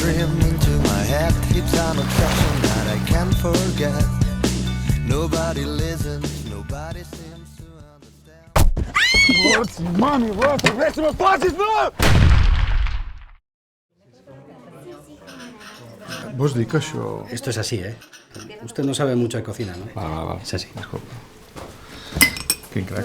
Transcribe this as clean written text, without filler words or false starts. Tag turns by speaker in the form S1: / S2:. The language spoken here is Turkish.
S1: dream into my head keeps on obsession that I can't forget. Nobody listens, nobody seems to understand.
S2: What's mommy, what's the rest of my bosses, no! Vos dic que això...
S3: Esto es así, ¿eh? Usted no sabe mucho de cocina, ¿no?
S2: Va.
S3: Es así.
S2: Disculpa. Quin crac.